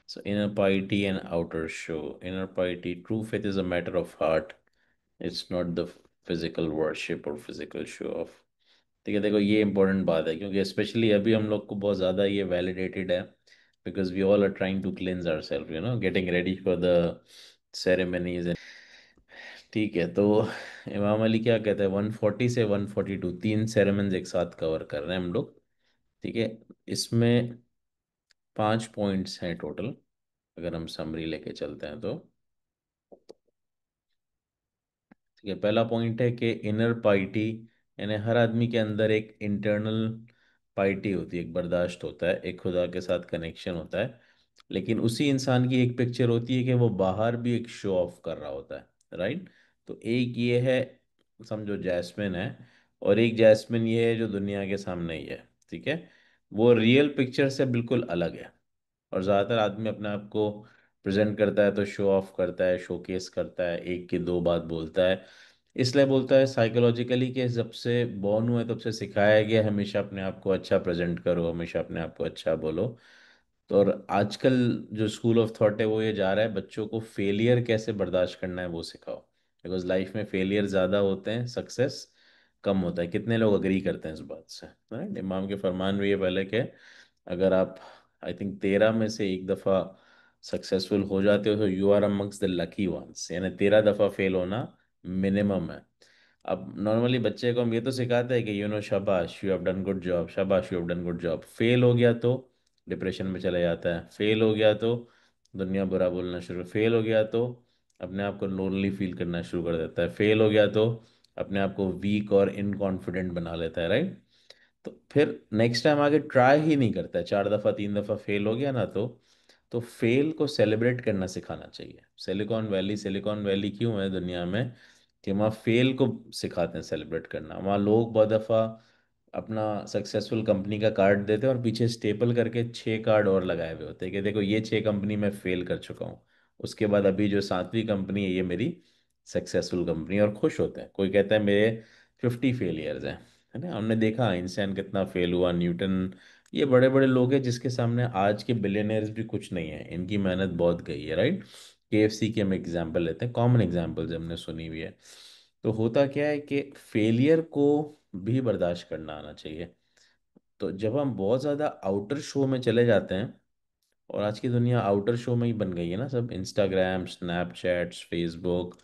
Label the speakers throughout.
Speaker 1: So inner piety and outer show. Inner piety, true faith is a matter of heart. It's not the physical worship और physical show off. ठीक है, देखो ये important बात है क्योंकि स्पेशली अभी हम लोग को बहुत ज़्यादा ये वैलिडेटेड है because we all are trying to cleanse our self, getting ready for the ceremonies. ठीक है, तो इमाम अली क्या कहते हैं, 140 से 142 तीन सेरेमनीज एक साथ कवर कर रहे हैं हम लोग। ठीक है, इसमें 5 पॉइंट्स हैं टोटल, अगर हम समरी लेके चलते हैं तो। ठीक है, पहला पॉइंट है कि इनर पाइटी, यानी हर आदमी के अंदर एक इंटरनल पाइटी होती है, एक बर्दाश्त होता है, एक खुदा के साथ कनेक्शन होता है। लेकिन उसी इंसान की एक पिक्चर होती है कि वो बाहर भी एक शो ऑफ कर रहा होता है, राइट। तो एक ये है, समझो जैस्मिन है, और एक जैस्मिन ये है जो दुनिया के सामने ही है। ठीक है, वो रियल पिक्चर से बिल्कुल अलग है। और ज़्यादातर आदमी अपने आप को प्रेजेंट करता है तो शो ऑफ करता है, शोकेस करता है, एक की दो बात बोलता है। इसलिए बोलता है साइकोलॉजिकली कि जब से बॉर्न हुए तब से सिखाया गया है, हमेशा अपने आप को अच्छा प्रेजेंट करो, हमेशा अपने आप को अच्छा बोलो। तो और आजकल जो स्कूल ऑफ थॉट है वो ये जा रहा है बच्चों को फेलियर कैसे बर्दाश्त करना है वो सिखाओ, बिकॉज लाइफ में फेलियर ज़्यादा होते हैं, सक्सेस कम होता है। कितने लोग अग्री करते हैं इस बात से, राइट। इमाम के फरमान भी ये पहले के, अगर आप आई थिंक 13 में से एक दफ़ा सक्सेसफुल हो जाते हो तो you are amongst the lucky ones, यानी 13 दफ़ा फेल होना मिनिमम है। अब नॉर्मली बच्चे को हम ये तो सिखाते हैं कि शाबाश you have done good job, शाबाश you have done good job. Fail हो गया तो डिप्रेशन में चला जाता है, फेल हो गया तो दुनिया बुरा बोलना शुरू, फेल हो गया तो अपने आप को लोनली फील करना शुरू कर देता है, फेल हो गया तो अपने आप को वीक और इनकॉन्फिडेंट बना लेता है, राइट। तो फिर नेक्स्ट टाइम आगे ट्राई ही नहीं करता है, 4 दफ़ा 3 दफ़ा फेल हो गया ना, तो फेल को सेलिब्रेट करना सिखाना चाहिए। सिलिकॉन वैली क्यों है दुनिया में, कि वहाँ फेल को सिखाते हैं सेलिब्रेट करना। वहाँ लोग बहुत दफ़ा अपना सक्सेसफुल कंपनी का कार्ड देते हैं और पीछे स्टेपल करके 6 कार्ड और लगाए हुए होते हैं कि देखो ये 6 कंपनी मैं फेल कर चुका हूँ, उसके बाद अभी जो 7वीं कंपनी है ये मेरी सक्सेसफुल कंपनी, और खुश होते हैं। कोई कहता है मेरे 50 फेलियर्स हैं, है ना। हमने देखा आइंस्टाइन कितना फेल हुआ, न्यूटन, ये बड़े बड़े लोग हैं जिसके सामने आज के बिलियनर्स भी कुछ नहीं है, इनकी मेहनत बहुत गई है, राइट। केएफसी की हम एग्जांपल लेते हैं, कॉमन एग्जांपल्स हमने सुनी हुई है। तो होता क्या है कि फेलियर को भी बर्दाश्त करना आना चाहिए। तो जब हम बहुत ज़्यादा आउटर शो में चले जाते हैं, और आज की दुनिया आउटर शो में ही बन गई है ना, सब इंस्टाग्राम, स्नैपचैट्स, फेसबुक,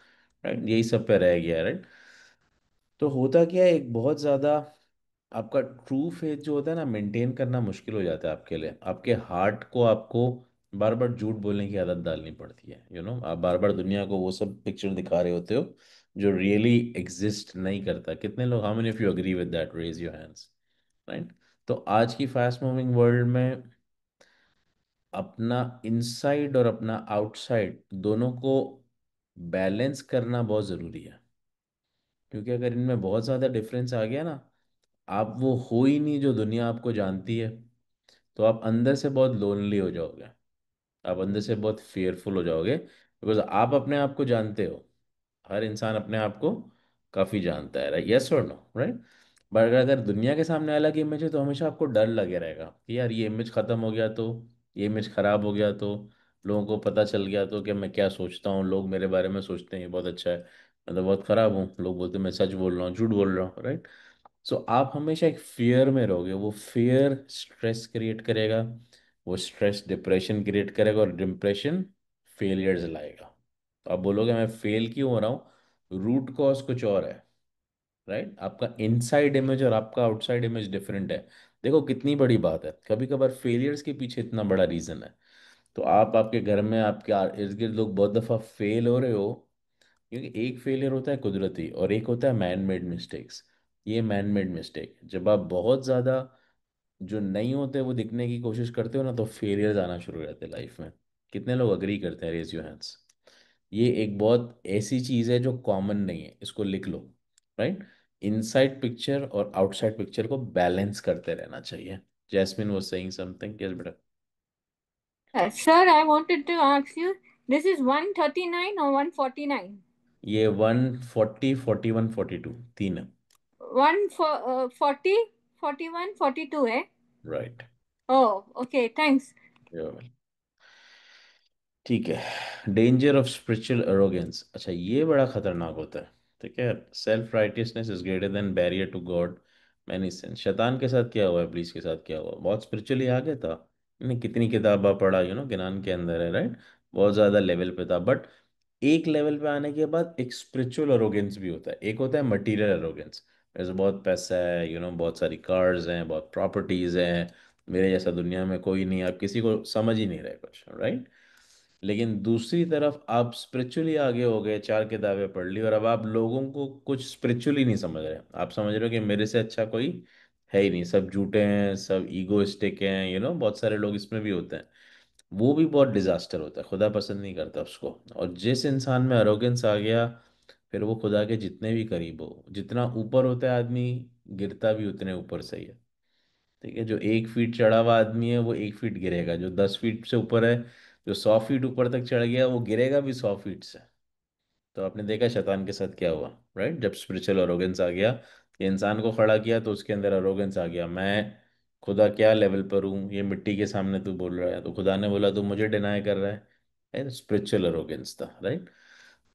Speaker 1: राइट, यही सब पे रह गया है, राइट। तो होता क्या है, एक बहुत ज़्यादा आपका ट्रू फेथ जो होता है ना, मेंटेन करना मुश्किल हो जाता है आपके लिए। आपके हार्ट को आपको बार बार झूठ बोलने की आदत डालनी पड़ती है, आप बार बार दुनिया को वो सब पिक्चर दिखा रहे होते हो जो रियली एग्जिस्ट नहीं करता। कितने लोग, how many of you agree with that, raise your hands, right. तो आज की फास्ट मूविंग वर्ल्ड में अपना इनसाइड और अपना आउटसाइड दोनों को बैलेंस करना बहुत ज़रूरी है। क्योंकि अगर इनमें बहुत ज़्यादा डिफरेंस आ गया ना, आप वो हो ही नहीं जो दुनिया आपको जानती है, तो आप अंदर से बहुत लोनली हो जाओगे, आप अंदर से बहुत फेयरफुल हो जाओगे, बिकॉज आप अपने आप को जानते हो। हर इंसान अपने आप को काफ़ी जानता है, राइट, यस और नो, राइट। बट अगर दुनिया के सामने अलग इमेज है तो हमेशा आपको डर लगे रहेगा कि यार ये इमेज ख़त्म हो गया तो, ये इमेज ख़राब हो गया तो, लोगों को पता चल गया तो कि मैं क्या सोचता हूँ, लोग मेरे बारे में सोचते हैं ये बहुत अच्छा है, मैं तो बहुत ख़राब हूँ, लोग बोलते हैं मैं सच बोल रहा हूँ, झूठ बोल रहा हूँ, राइट। सो आप हमेशा एक फियर में रहोगे, वो फियर स्ट्रेस क्रिएट करेगा, वो स्ट्रेस डिप्रेशन क्रिएट करेगा, और डिप्रेशन फेलियर्स लाएगा। तो आप बोलोगे मैं फेल क्यों हो रहा हूँ, रूट कॉज कुछ और है, राइट। आपका इनसाइड इमेज और आपका आउटसाइड इमेज डिफरेंट है। देखो कितनी बड़ी बात है, कभी कभार फेलियर्स के पीछे इतना बड़ा रीजन है। तो आप आपके घर में आपके इर्द गिर्द लोग बहुत दफ़ा फेल हो रहे हो, क्योंकि एक फेलियर होता है कुदरती और एक होता है मैन मेड मिस्टेक्स। ये मैन मेड मिस्टेक, जब आप बहुत ज़्यादा जो नहीं होते वो दिखने की कोशिश करते हो ना, तो फेलियर्स आना शुरू हो जाते हैं लाइफ में। कितने लोग अग्री करते हैं, रेज योर हैंड्स। ये एक बहुत ऐसी चीज़ है जो कॉमन नहीं है, इसको लिख लो, राइट। इनसाइड पिक्चर और आउटसाइड पिक्चर को बैलेंस करते रहना चाहिए। Jasmine was saying something, yes बेटा।
Speaker 2: Sir, I wanted to ask you, this is 139 or 149?
Speaker 1: ये 140, 41, 42 तीन है,
Speaker 2: 1 for 40, 41, 42 है?
Speaker 1: राइट।
Speaker 2: Oh, okay, thanक्स।
Speaker 1: ठीक है, डेंजर ऑफ स्पिरिचुअल एरोगेंस। अच्छा, ये बड़ा खतरनाक होता है। ठीक है, self righteousness is greater than barrier to God many sins. शैतान के साथ क्या हुआ, इब्लीस के साथ क्या हुआ? बहुत स्पिरिचुअली आगे था, ने कितनी किताबा पढ़ा, गिनान के अंदर है, राइट। बहुत ज़्यादा लेवल पे था, बट एक लेवल पे आने के बाद एक स्पिरिचुअल एरोगेंस भी होता है। एक होता है मटीरियल एरोगेंस, जैसे बहुत पैसा है, बहुत सारी कार्स हैं, बहुत प्रॉपर्टीज हैं, मेरे जैसा दुनिया में कोई नहीं, आप किसी को समझ ही नहीं रहे कुछ, राइट। लेकिन दूसरी तरफ आप स्पिरिचुअली आगे हो गए, चार किताबें पढ़ ली, और अब आप लोगों को कुछ स्पिरिचुअली नहीं समझ रहे। आप समझ रहे हो कि मेरे से अच्छा कोई है ही नहीं, सब झूठे हैं, सब ईगोइस्टिक हैं, बहुत सारे लोग इसमें भी होते हैं। वो भी बहुत डिजास्टर होता है, खुदा पसंद नहीं करता उसको। और जिस इंसान में अरोगेंस आ गया, फिर वो खुदा के जितने भी करीब हो, जितना ऊपर होता है आदमी, गिरता भी उतने ऊपर से ही है। ठीक है, जो 1 फीट चढ़ा हुआ आदमी है वो 1 फीट गिरेगा, जो 10 फीट से ऊपर है, जो 100 फीट ऊपर तक चढ़ गया, वो गिरेगा भी 100 फीट से। तो आपने देखा शैतान के साथ क्या हुआ, राइट। जब स्पिरिचुअल अरोगेंस आ गया, ये इंसान को खड़ा किया, तो उसके अंदर अरोगेंस आ गया, मैं खुदा क्या लेवल पर हूँ, ये मिट्टी के सामने तू बोल रहा है। तो खुदा ने बोला तू मुझे डिनाई कर रहा है। स्पिरिचुअल अरोगेंस था, राइट।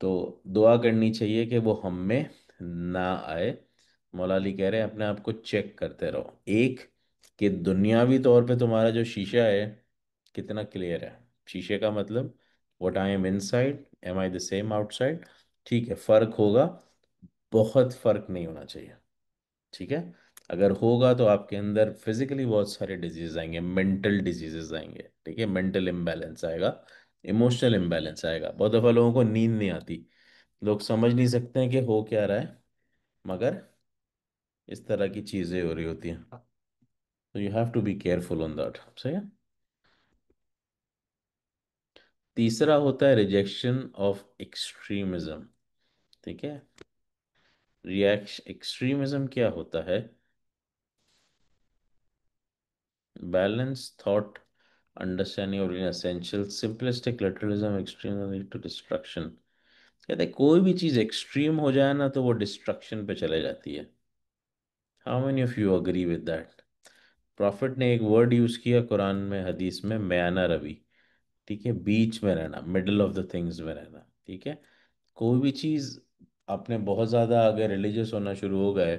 Speaker 1: तो दुआ करनी चाहिए कि वो हम में ना आए। मौला अली कह रहे हैं अपने आप को चेक करते रहो, एक, कि दुनियावी तौर पे तुम्हारा जो शीशा है कितना क्लियर है। शीशे का मतलब, what I am inside, am I the same outside. ठीक है, फर्क होगा, बहुत फर्क नहीं होना चाहिए। ठीक है, अगर होगा तो आपके अंदर फिजिकली बहुत सारे डिजीज आएंगे, मेंटल डिजीजेस आएंगे। ठीक है, मेंटल इम्बैलेंस आएगा, इमोशनल इम्बैलेंस आएगा। बहुत दफ़ा लोगों को नींद नहीं आती, लोग समझ नहीं सकते हैं कि हो क्या रहा है, मगर इस तरह की चीज़ें हो रही होती हैं। तो you have to be careful on that, सही है। तीसरा होता है रिजेक्शन ऑफ एक्सट्रीमिज्म। ठीक है, रिएक्शन एक्सट्रीमिज्म क्या होता है? बैलेंस थॉट, अंडरस्टैंडिंग और essential, simplistic literalism, extreme lead to destruction. कहते हैं कोई भी चीज़ एक्सट्रीम हो जाए ना, तो वो डिस्ट्रक्शन पे चले जाती है। How many of you agree with that? Profit ने एक वर्ड यूज़ किया कुरान में, हदीस में, मयाना रवि। ठीक है, बीच में रहना, मिडल ऑफ द थिंग्स में रहना। ठीक है, कोई भी चीज़, आपने बहुत ज़्यादा अगर रिलीजियस होना शुरू हो गए,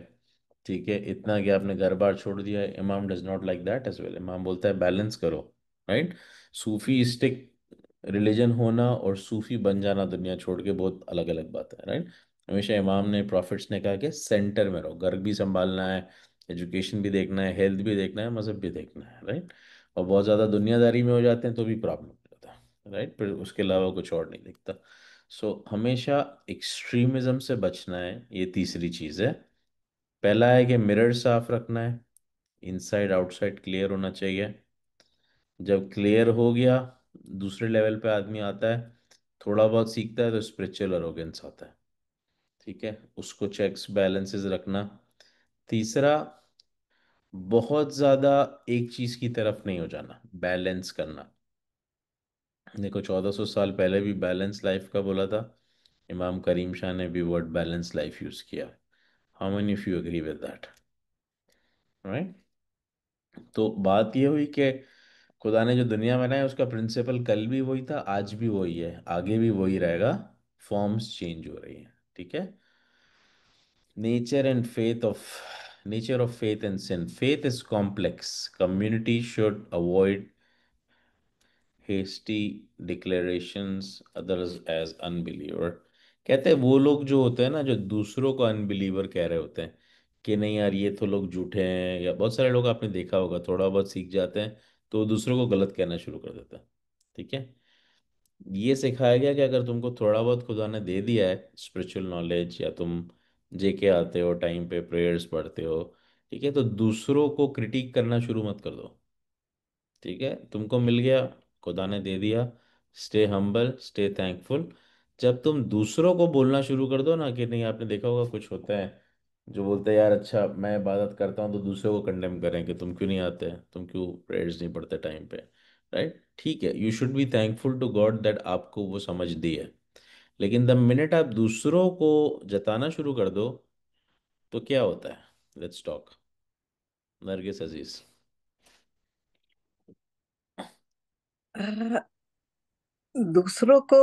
Speaker 1: ठीक है, इतना कि आपने घर बार छोड़ दिया, इमाम does not like that as well. इमाम बोलता है बैलेंस करो, राइट। सूफीस्टिक रिलीजन होना और सूफी बन जाना दुनिया छोड़ के बहुत अलग अलग बात है, राइट। हमेशा इमाम ने, प्रॉफिट्स ने कहा कि सेंटर में रहो, घर भी संभालना है, एजुकेशन भी देखना है, हेल्थ भी देखना है, मज़हब भी देखना है, राइट। और बहुत ज़्यादा दुनियादारी में हो जाते हैं तो भी प्रॉब्लम हो जाता है, राइट, फिर उसके अलावा कुछ और नहीं दिखता। सो हमेशा एक्सट्रीमिज्म से बचना है, ये तीसरी चीज़ है। पहला है कि मिरर साफ रखना है, इनसाइड आउटसाइड क्लियर होना चाहिए। जब क्लियर हो गया, दूसरे लेवल पे आदमी आता है, थोड़ा बहुत सीखता है, तो स्पिरिचुअल अरोगेंस आता है। ठीक है, उसको चेक्स बैलेंसेस रखना। तीसरा, बहुत ज़्यादा एक चीज़ की तरफ नहीं हो जाना, बैलेंस करना। देखो, 1400 साल पहले भी बैलेंस लाइफ का बोला था, इमाम करीम शाह ने भी वर्ड बैलेंस लाइफ यूज़ किया। How many of you agree with that, right. तो बात ये हुई कि खुदा ने जो दुनिया बनाई, उसका प्रिंसिपल कल भी वही था, आज भी वही है, आगे भी वही रहेगा। फॉर्म्स चेंज हो रही हैं, ठीक है। Nature and faith of nature of faith and sin, faith is complex, community should avoid hasty declarations others as unbeliever. कहते हैं वो लोग जो होते हैं ना, जो दूसरों को अनबिलीवर कह रहे होते हैं कि नहीं यार ये तो लोग झूठे हैं, या बहुत सारे लोग आपने देखा होगा थोड़ा बहुत सीख जाते हैं तो दूसरों को गलत कहना शुरू कर देता है। ठीक है, ये सिखाया गया कि अगर तुमको थोड़ा बहुत खुदा ने दे दिया है स्पिरिचुअल नॉलेज, या तुम जेके आते हो, टाइम पे प्रेयर्स पढ़ते हो, ठीक है, तो दूसरों को क्रिटिक करना शुरू मत कर दो। ठीक है, तुमको मिल गया, खुदा ने दे दिया, स्टे हम्बल, स्टे थैंकफुल। जब तुम दूसरों को बोलना शुरू कर दो ना, कि नहीं, आपने देखा होगा कुछ होता है जो बोलते हैं यार अच्छा मैं इबादत करता हूँ, तो दूसरों को कंडेम करें कि तुम क्यों नहीं आते, तुम क्यों प्रेयर्स नहीं पढ़ते टाइम पे, राइट। ठीक है, you should be thankful to God that आपको वो समझ दी है। लेकिन द मिनट आप दूसरों को जताना शुरू कर दो, तो क्या होता है? लेट्स टॉक, नरगिस अजीज।
Speaker 3: दूसरों को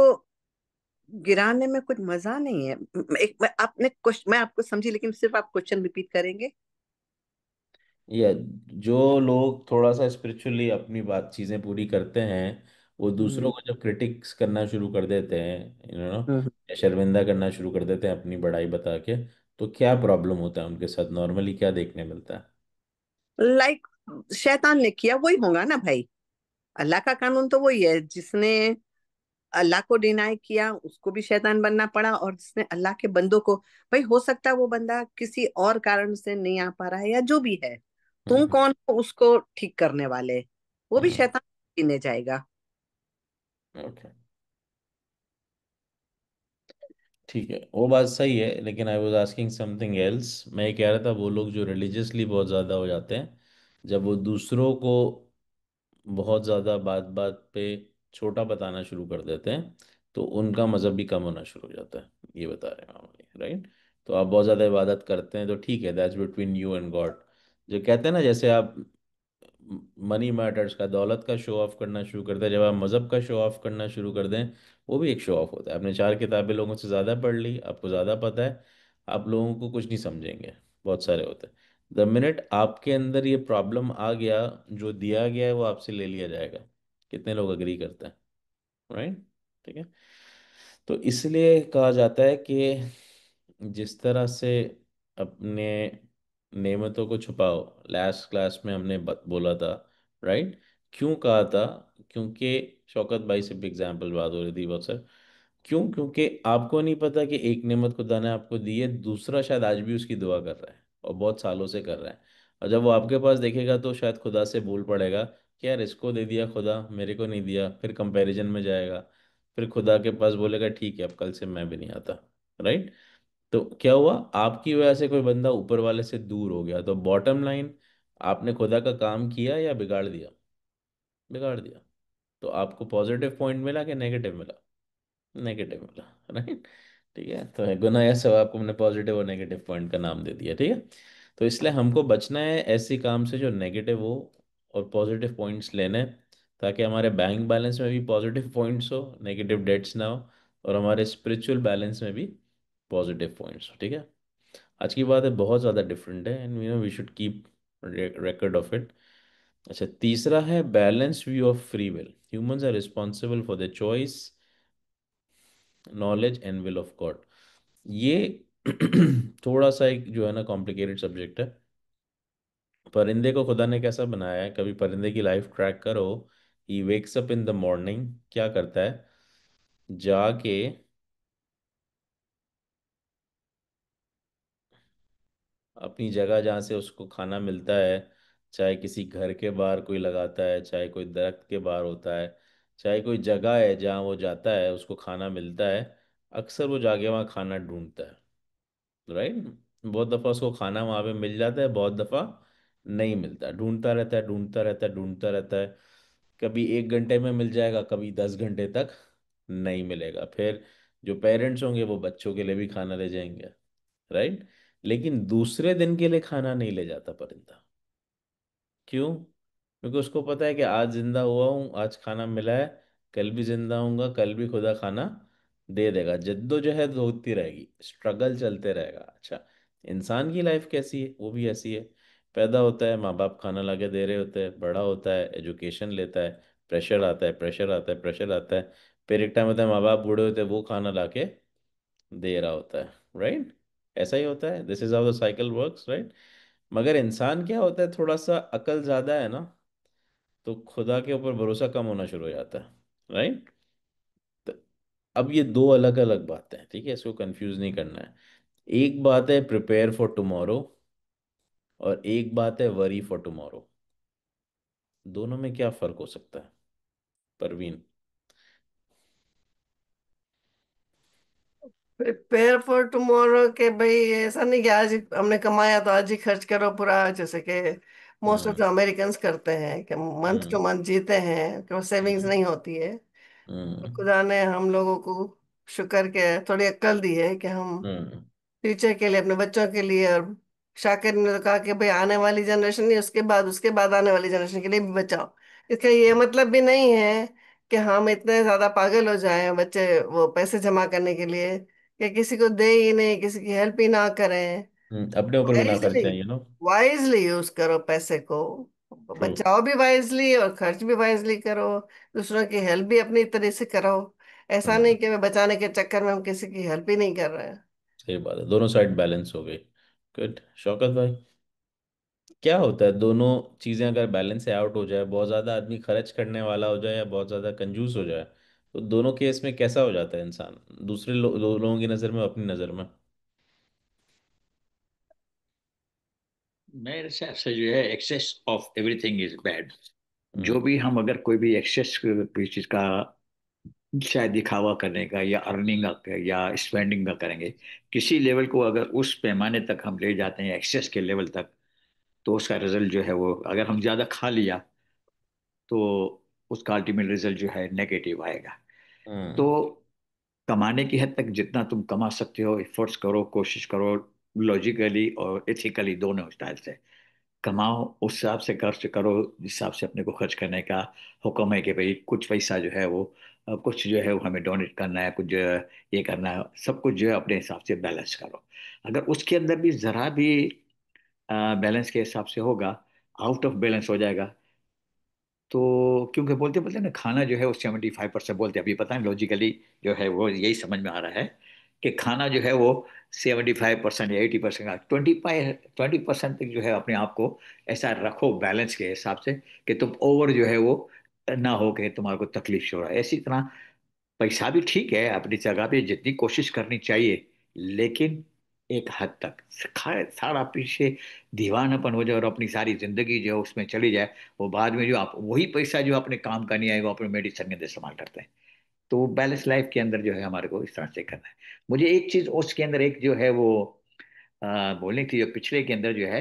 Speaker 3: गिराने में कुछ मजा नहीं है। मैं आपको समझी, लेकिन सिर्फ आप क्वेश्चन रिपीट करेंगे।
Speaker 1: या जो लोग थोड़ा सा स्पिरिचुअली अपनी बात चीज़ें पूरी करते हैं, वो दूसरों
Speaker 3: हम्म।
Speaker 1: को जब क्रिटिक्स करना शुरू कर देते हैं,
Speaker 3: हम्म।
Speaker 1: या शर्मिंदा करना शुरू कर देते हैं अपनी बड़ाई बता के, तो क्या प्रॉब्लम होता है उनके साथ, नॉर्मली क्या देखने मिलता है?
Speaker 3: लाइक, शैतान ने किया वही होगा ना भाई। अल्लाह का कानून तो वही है, जिसने अल्लाह को डिनाई किया उसको भी शैतान बनना पड़ा, और जिसने अल्लाह के बंदों को, भाई हो सकता है वो बंदा किसी और कारण से नहीं आ पा रहा है या जो भी है, तुम
Speaker 1: हम्म।
Speaker 3: कौन हो उसको ठीक करने वाले? वो भी
Speaker 1: हम्म।
Speaker 3: शैतान गिने जाएगा।
Speaker 1: ओके, ठीक है, वो बात सही है, लेकिन I was asking something else. मैं ये कह रहा था वो लोग जो रिलीजियसली बहुत ज़्यादा हो जाते हैं, जब वो दूसरों को बहुत ज़्यादा बात बात पे छोटा बताना शुरू कर देते हैं, तो उनका मज़हब भी कम होना शुरू हो जाता है, ये बता रहे हैं हमारे, राइट? तो आप बहुत ज़्यादा इबादत करते हैं तो ठीक है, that's between you and God. जो कहते हैं ना, जैसे आप मनी मैटर्स का, दौलत का शो ऑफ करना शुरू करते हैं, जब आप मज़हब का शो ऑफ करना शुरू कर दें, वो भी एक शो ऑफ होता है। आपने चार किताबें लोगों से ज़्यादा पढ़ ली, आपको ज़्यादा पता है, आप लोगों को कुछ नहीं समझेंगे, बहुत सारे होते हैं। द मिनट आपके अंदर ये प्रॉब्लम आ गया, जो दिया गया है वो आपसे ले लिया जाएगा। कितने लोग अग्री करते हैं, राइट? ठीक है। तो इसलिए कहा जाता है कि जिस तरह से अपने नेमतों को छुपाओ, लास्ट क्लास में हमने बोला था, राइट? क्यों कहा था? क्योंकि शौकत भाई से भी एग्जाम्पल बात हो रही थी बहुत सर। क्यों? क्योंकि आपको नहीं पता कि एक नेमत खुदा ने आपको दी है, दूसरा शायद आज भी उसकी दुआ कर रहा है और बहुत सालों से कर रहा है। और जब वो आपके पास देखेगा तो शायद खुदा से बोल पड़ेगा कि यार इसको दे दिया खुदा, मेरे को नहीं दिया, फिर कंपैरिजन में जाएगा। फिर खुदा के पास बोलेगा ठीक है, अब कल से मैं भी नहीं आता, राइट? तो क्या हुआ, आपकी वजह से कोई बंदा ऊपर वाले से दूर हो गया, तो बॉटम लाइन, आपने खुदा का काम किया या बिगाड़ दिया? बिगाड़ दिया। तो आपको पॉजिटिव पॉइंट मिला कि नेगेटिव मिला? नेगेटिव मिला, राइट? ठीक है, तो गुना या सवाब को हमने पॉजिटिव और नेगेटिव पॉइंट का नाम दे दिया, ठीक है। तो इसलिए हमको बचना है ऐसी काम से जो नेगेटिव हो, और पॉजिटिव पॉइंट्स लेने हैं, ताकि हमारे बैंक बैलेंस में भी पॉजिटिव पॉइंट्स हो, नेगेटिव डेट्स ना हो, और हमारे स्पिरिचुअल बैलेंस में भी पॉजिटिव पॉइंट्स हो, ठीक है। आज की बात है बहुत ज़्यादा डिफरेंट है, and we should keep record of it. अच्छा, तीसरा है balance view of free will. Humans are responsible for the choice, knowledge and will of God. ये थोड़ा सा एक जो है ना कॉम्प्लिकेटेड सब्जेक्ट है। परिंदे को खुदा ने कैसा बनाया है, कभी परिंदे की लाइफ ट्रैक करो। He wakes up in the morning, क्या करता है, जाके अपनी जगह जहाँ से उसको खाना मिलता है, चाहे किसी घर के बाहर कोई लगाता है, चाहे कोई दरख्त के बाहर होता है, चाहे कोई जगह है जहाँ वो जाता है उसको खाना मिलता है, अक्सर वो जाके वहाँ खाना ढूंढता है, राइट? बहुत दफ़ा उसको खाना वहाँ पे मिल जाता है, बहुत दफ़ा नहीं मिलता, ढूंढता रहता है, ढूंढता रहता है, ढूंढता रहता है। कभी 1 घंटे में मिल जाएगा, कभी 10 घंटे तक नहीं मिलेगा। फिर जो पेरेंट्स होंगे वो बच्चों के लिए भी खाना ले जाएंगे, राइट? लेकिन दूसरे दिन के लिए खाना नहीं ले जाता परिंदा। क्यों? क्योंकि उसको पता है कि आज जिंदा हुआ हूँ, आज खाना मिला है, कल भी जिंदा हूँगा, कल भी खुदा खाना दे देगा। जद्दोजहद होती रहेगी, स्ट्रगल चलते रहेगा। अच्छा, इंसान की लाइफ कैसी है? वो भी ऐसी है। पैदा होता है, माँ बाप खाना ला के दे रहे होते हैं, बड़ा होता है, एजुकेशन लेता है, प्रेशर आता है, प्रेशर आता है, प्रेशर आता है, फिर एक टाइम होता है माँ बाप बूढ़े होते हैं, वो खाना ला के दे रहा होता है, राइट? ऐसा ही होता है, this is how the cycle works, right? मगर इंसान क्या होता है, थोड़ा सा अकल ज्यादा है ना, तो खुदा के ऊपर भरोसा कम होना शुरू हो जाता है, राइट? तो अब ये दो अलग अलग बातें हैं, ठीक है, इसको कंफ्यूज नहीं करना है। एक बात है प्रिपेयर फॉर टुमारो, और एक बात है वरी फॉर टुमारो। दोनों में क्या फर्क हो सकता है, परवीन?
Speaker 4: प्रिपेयर फॉर टुमारो के भाई, ऐसा नहीं कि आज ही हमने कमाया तो आज ही खर्च करो पूरा, जैसे कि most of
Speaker 1: hmm.
Speaker 4: The American करते हैं कि मंथ टू
Speaker 1: हम्म।
Speaker 4: मंथ जीते हैं, कि वो सेविंग्स
Speaker 1: हम्म।
Speaker 4: नहीं होती है। तो
Speaker 1: हम्म।
Speaker 4: खुदा ने हम लोगों को शुक्र के थोड़ी अक्ल दी है कि हम
Speaker 1: हम्म।
Speaker 4: फ्यूचर के लिए, अपने बच्चों के लिए, और शाकिर ने तो कहा कि भाई आने वाली जनरेशन नहीं, उसके बाद आने वाली जनरेशन के लिए भी बचाओ। इसका ये मतलब भी नहीं है कि हम इतने ज्यादा पागल हो जाएं बच्चे वो पैसे जमा करने के लिए कि किसी को दे ही नहीं, किसी की हेल्प ही ना करें।
Speaker 1: अपने ऊपर भी ना
Speaker 4: वाइजली,
Speaker 1: खर्चा,
Speaker 4: वाइजली यूज करो पैसे को,
Speaker 1: ट्रू।
Speaker 4: बचाओ भी वाइजली और खर्च भी वाइजली करो, दूसरों की हेल्प भी अपनी तरह से करो। ऐसा नहीं कि मैं बचाने के चक्कर में हम किसी की हेल्प ही नहीं कर रहे हैं।
Speaker 1: सही बात है, दोनों साइड बैलेंस हो गई। गुड। शौकत भाई, क्या होता है दोनों चीज़ें अगर बैलेंस से आउट हो जाए, बहुत ज़्यादा आदमी खर्च करने वाला हो जाए या बहुत ज़्यादा कंजूस हो जाए, तो दोनों केस में कैसा हो जाता है इंसान, दूसरे लोगों की नज़र में, अपनी नज़र में?
Speaker 5: मेरे हिसाब से जो है excess of everything is bad.
Speaker 1: Hmm.
Speaker 5: जो भी हम अगर कोई भी एक्सेस किसी चीज का शायद दिखावा करने का या अर्निंग का या स्पेंडिंग का करेंगे, किसी लेवल को अगर उस पैमाने तक हम ले जाते हैं एक्सेस के लेवल तक, तो उसका रिजल्ट जो है वो, अगर हम ज्यादा खा लिया तो उसका अल्टीमेट रिजल्ट जो है नेगेटिव आएगा। तो
Speaker 1: हम्म।
Speaker 5: कमाने की हद तक जितना तुम कमा सकते हो एफर्ट्स करो, कोशिश करो, लॉजिकली और एथिकली दोनों स्टाइल से कमाओ, उस हिसाब से खर्च करो जिस हिसाब से अपने को खर्च करने का हुक्म है कि भाई कुछ पैसा जो है वो कुछ जो है वो हमें डोनेट करना है, कुछ जो है ये करना है, सब कुछ जो है अपने हिसाब से बैलेंस करो। अगर उसके अंदर भी जरा भी बैलेंस के हिसाब से होगा, आउट ऑफ बैलेंस हो जाएगा, तो क्योंकि बोलते बोलते ना खाना जो है वो 75% बोलते हैं, अभी पता है लॉजिकली जो है वो यही समझ में आ रहा है कि खाना जो है वो 75% या 80%, का 20% तक जो है अपने आप को ऐसा रखो बैलेंस के हिसाब से कि तुम ओवर जो है वो ना हो कि तुम्हारे को तकलीफ हो रहा है। इसी तरह पैसा भी ठीक है अपनी जगह पे, जितनी कोशिश करनी चाहिए, लेकिन एक हद तक सारा पीछे दीवानापन हो जाए और अपनी सारी जिंदगी जो है उसमें चली जाए, वो बाद में जो आप वही पैसा जो अपने काम का नहीं आएगा, वो अपने मेडिसिन के अंदर इस्तेमाल करते हैं। तो बैलेंस लाइफ के अंदर जो है हमारे को इस तरह से करना है। मुझे एक चीज उसके अंदर एक जो है वो बोलनी थी, जो पिछले के अंदर जो है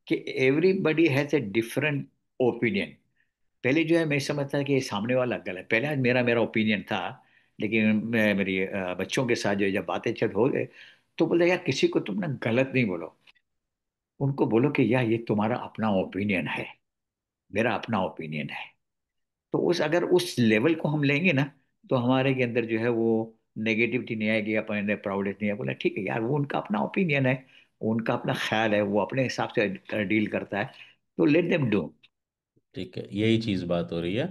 Speaker 5: कि everybody has a different opinion. पहले जो है मैं समझता था कि सामने वाला गलत, पहले आज मेरा मेरा ओपिनियन था, लेकिन मैं मेरी बच्चों के साथ जो है जब बातें चल हो गए, तो बोले यार किसी को तुम ना गलत नहीं बोलो, उनको बोलो कि यार ये तुम्हारा अपना ओपिनियन है, मेरा अपना ओपिनियन है। तो उस अगर उस लेवल को हम लेंगे ना, तो हमारे के अंदर जो है वो नेगेटिविटी नहीं आएगी, अपने प्राउडनेस नहीं है, बोला ठीक है यार वो उनका अपना ओपिनियन है, उनका अपना ख्याल है, वो अपने हिसाब से डील करता है, तो लेट देम डू।
Speaker 1: ठीक है, यही चीज़ बात हो रही है।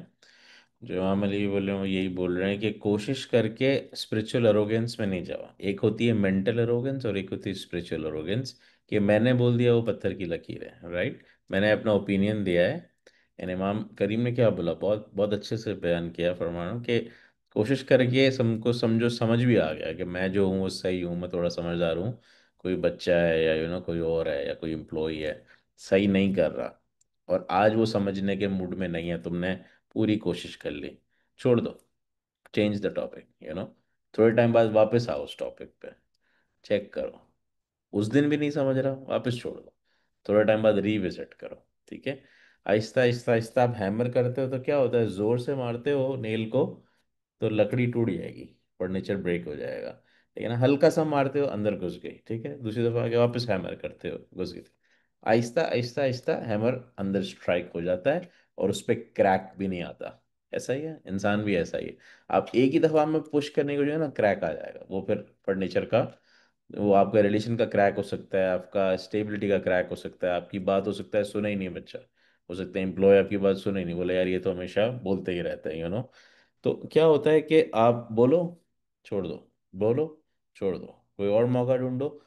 Speaker 1: जो हम अली बोल रहे हैं वो यही बोल रहे हैं कि कोशिश करके स्पिरिचुअल अरोगेंस में नहीं जाओ। एक होती है मेंटल अरोगेंस और एक होती है स्पिरिचुअल अरोगेंस, कि मैंने बोल दिया वो पत्थर की लकीर है, राइट, मैंने अपना ओपिनियन दिया है। यानी इमाम करीम ने क्या बोला, बहुत बहुत अच्छे से बयान किया फरमाना कि कोशिश करके सबको समझो, समझ भी आ गया कि मैं जो हूँ वो सही हूँ, मैं थोड़ा समझदार हूँ, कोई बच्चा है या कोई और है या कोई एम्प्लॉय है सही नहीं कर रहा, और आज वो समझने के मूड में नहीं है, तुमने पूरी कोशिश कर ली, छोड़ दो, चेंज द टॉपिक, थोड़े टाइम बाद वापस आओ उस टॉपिक पे, चेक करो, उस दिन भी नहीं समझ रहा, वापस छोड़ दो, थोड़ा टाइम बाद रीविजिट करो। ठीक है, आहिस्ता आहिस्ता आहिस्ता आप हैमर करते हो तो क्या होता है, जोर से मारते हो नेल को तो लकड़ी टूट जाएगी, फर्नीचर ब्रेक हो जाएगा, लेकिन हल्का सा मारते हो अंदर घुस गई, ठीक है, दूसरी दफा आके वापस हैमर करते हो, घुस गई। आहिस्ता आहिस्ता आहिस्ता हैमर अंदर स्ट्राइक हो जाता है और उस पर क्रैक भी नहीं आता। ऐसा ही है, इंसान भी ऐसा ही है। आप एक ही दफा में पुश करने को जो है ना, क्रैक आ जाएगा, वो फिर फर्नीचर का, वो आपका रिलेशन का क्रैक हो सकता है, आपका स्टेबिलिटी का क्रैक हो सकता है, आपकी बात हो सकता है सुना ही नहीं बच्चा, हो सकता है एम्प्लॉय आपकी बात सुने ही नहीं, बोले यार ये तो हमेशा बोलते ही रहते हैं, तो क्या होता है कि आप बोलो, छोड़ दो, बोलो, छोड़ दो, कोई और मौका ढूंढो।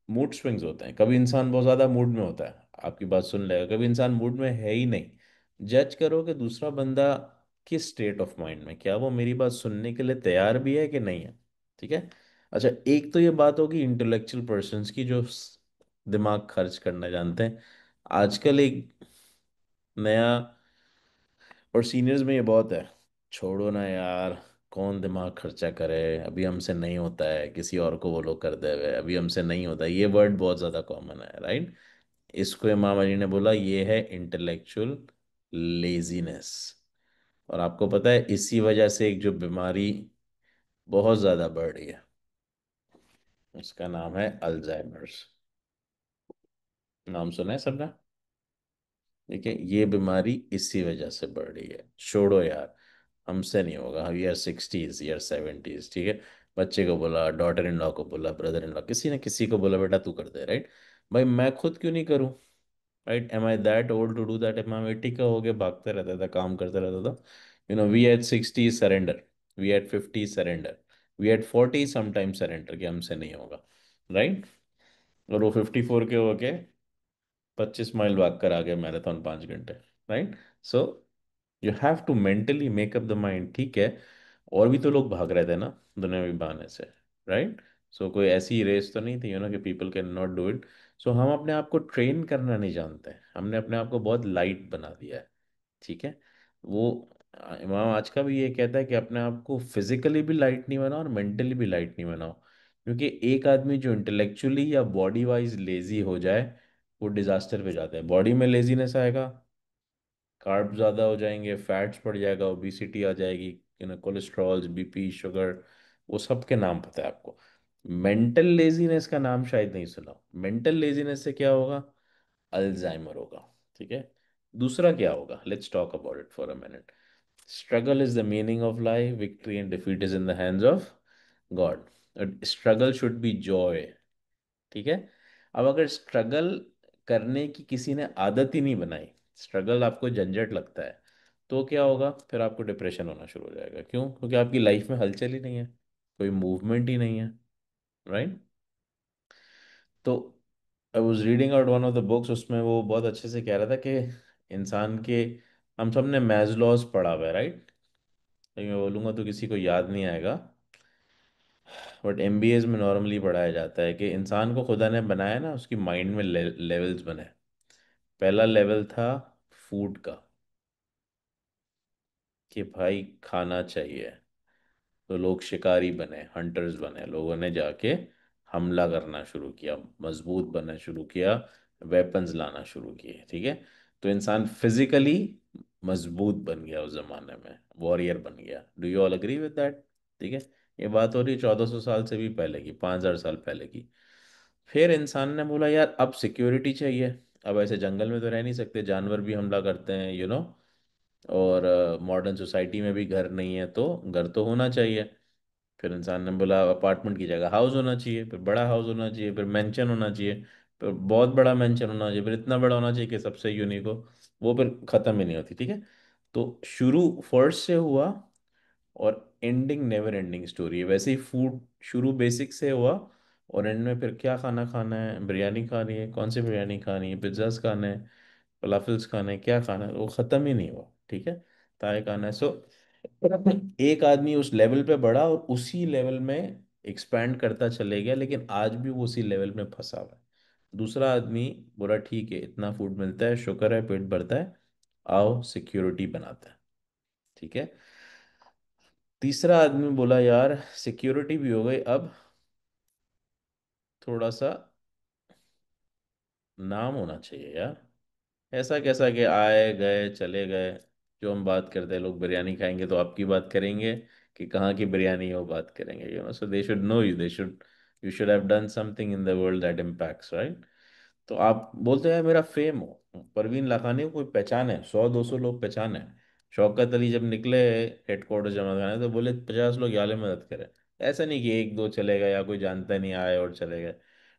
Speaker 1: मूड स्विंग्स होते हैं, कभी इंसान बहुत ज़्यादा मूड में होता है, आपकी बात सुन लेगा, कभी इंसान मूड में है ही नहीं। जज करो कि दूसरा बंदा किस स्टेट ऑफ माइंड में, क्या वो मेरी बात सुनने के लिए तैयार भी है कि नहीं है। ठीक है। अच्छा, एक तो ये बात होगी इंटेलेक्चुअल पर्सन्स की जो दिमाग खर्च करना जानते हैं। आजकल एक नया, और सीनियर्स में ये बहुत है, छोड़ो ना यार, कौन दिमाग खर्चा करे, अभी हमसे नहीं होता है, किसी और को वो लोग कर दे हुए, अभी हमसे नहीं होता है। ये वर्ड बहुत ज़्यादा कॉमन है, राइट। इसको इमाम अली ने बोला ये है इंटेलेक्चुअल लेजीनेस। और आपको पता है इसी वजह से एक जो बीमारी बहुत ज़्यादा बढ़ रही है, उसका नाम है अल्जाइमर्स। नाम सुना है सबने? ठीक है, ये बीमारी इसी वजह से बढ़ रही है। छोड़ो यार, हमसे नहीं होगा, वी आर 60s या 70s, ठीक है। बच्चे को बोला, डॉटर इन लॉ को बोला, ब्रदर इन लॉ, किसी ने किसी को बोला बेटा तू कर दे, राइट। भाई मैं खुद क्यों नहीं करूँ, right. Am I that old to do that? मैं 80 का हो गया, भागते रहता था, काम करते रहता था। We at 60 surrender, we at 50 surrender, we at 40 sometime surrender, कि हमसे नहीं होगा, राइट। और वो 54 के होके 25 माइल भाग कर आ गए मैराथन 5 घंटे, right. So you have to mentally make up the mind, ठीक है। और भी तो लोग भाग रहे थे ना दुनियावी बहाने से, राइट। सो कोई ऐसी रेस तो नहीं थी कि people can not do it. So हम अपने आप को ट्रेन करना नहीं जानते, हमने अपने आप को बहुत लाइट बना दिया है, ठीक है। वो इमाम आज का भी ये कहता है कि अपने आप को फिजिकली भी लाइट नहीं बनाओ और मेंटली भी लाइट नहीं बनाओ। क्योंकि एक आदमी जो इंटेलेक्चुअली या बॉडी वाइज लेजी हो जाए, वो डिजास्टर पे जाता है। बॉडी में लेजीनेस आएगा, कार्ब ज़्यादा हो जाएंगे, फैट्स बढ़ जाएगा, ओबिसिटी आ जाएगी, कोलेस्ट्रॉल, बीपी, शुगर, वो सब के नाम पता है आपको। मेंटल लेजीनेस का नाम शायद नहीं सुना। मेंटल लेजीनेस से क्या होगा? अल्जाइमर होगा, ठीक है। दूसरा क्या होगा? Let's talk about it for a minute. Struggle is the meaning of life, victory and defeat is in the hands of God. Struggle should be Joy, ठीक है। अब अगर स्ट्रगल करने की किसी ने आदत ही नहीं बनाई, स्ट्रगल आपको झंझट लगता है, तो क्या होगा? फिर आपको डिप्रेशन होना शुरू हो जाएगा। क्यों? क्योंकि आपकी लाइफ में हलचल ही नहीं है, कोई मूवमेंट ही नहीं है, राइट। तो I was reading out one of the books, उसमें वो बहुत अच्छे से कह रहा था कि इंसान के, हम सब ने मैज़लॉज पढ़ा हुआ है, राइट। मैं बोलूँगा तो किसी को याद नहीं आएगा, बट एमबीएज में नॉर्मली पढ़ाया जाता है कि इंसान को खुदा ने बनाया ना, उसकी माइंड में लेवल्स बने। पहला लेवल था फूड का, कि भाई खाना चाहिए, तो लोग शिकारी बने, हंटर्स बने, लोगों ने जाके हमला करना शुरू किया, मजबूत बनना शुरू किया, वेपन्स लाना शुरू किए, ठीक है। तो इंसान फिजिकली मजबूत बन गया, उस जमाने में वॉरियर बन गया। Do you all agree with that? ठीक है। ये बात हो रही है 1400 साल से भी पहले की, 5000 साल पहले की। फिर इंसान ने बोला यार अब सिक्योरिटी चाहिए, अब ऐसे जंगल में तो रह नहीं सकते, जानवर भी हमला करते हैं, और मॉडर्न सोसाइटी में भी घर नहीं है, तो घर तो होना चाहिए। फिर इंसान ने बोला अपार्टमेंट की जगह हाउस होना चाहिए, फिर बड़ा हाउस होना चाहिए, फिर मेंशन होना चाहिए, फिर बहुत बड़ा मेंशन होना चाहिए, फिर इतना बड़ा होना चाहिए कि सबसे यूनिक हो। वो फिर ख़त्म ही नहीं होती, ठीक है। तो शुरू फर्स्ट से हुआ और एंडिंग नेवर एंडिंग स्टोरी है। वैसे ही फूड शुरू बेसिक से हुआ, और एंड में फिर क्या खाना खाना है, बिरयानी खानी है, कौन सी बिरयानी खानी है, पिज्ज़ाज खाने हैं, फलाफल्स खाने हैं, क्या खाना है, वो ख़त्म ही नहीं हुआ, ठीक है। ताए खाना है। सो एक आदमी उस लेवल पे बढ़ा और उसी लेवल में एक्सपैंड करता चले गया, लेकिन आज भी वो उसी लेवल में फंसा हुआ है। दूसरा आदमी बोला ठीक है, इतना फूड मिलता है, शुक्र है, पेट भरता है, आओ सिक्योरिटी बनाते हैं, ठीक है। तीसरा आदमी बोला यार सिक्योरिटी भी हो गई, अब थोड़ा सा नाम होना चाहिए यार। ऐसा कैसा कि आए गए चले गए, जो हम बात करते हैं, लोग बिरयानी खाएंगे तो आपकी बात करेंगे कि कहाँ की बिरयानी है वो बात करेंगे, so they should know you, they should, you should have done something in the world that impacts, right. तो आप बोलते हैं मेरा फेम हो, परवीन लाखानी को कोई पहचान है, 100 200 लोग पहचान है। शौकत अली जब निकले हेडक्वार्टर जमा कराने, तो बोले 50 लोग याले मदद करें। ऐसा नहीं कि एक दो चले गए या कोई जानता नहीं आए और चले गए,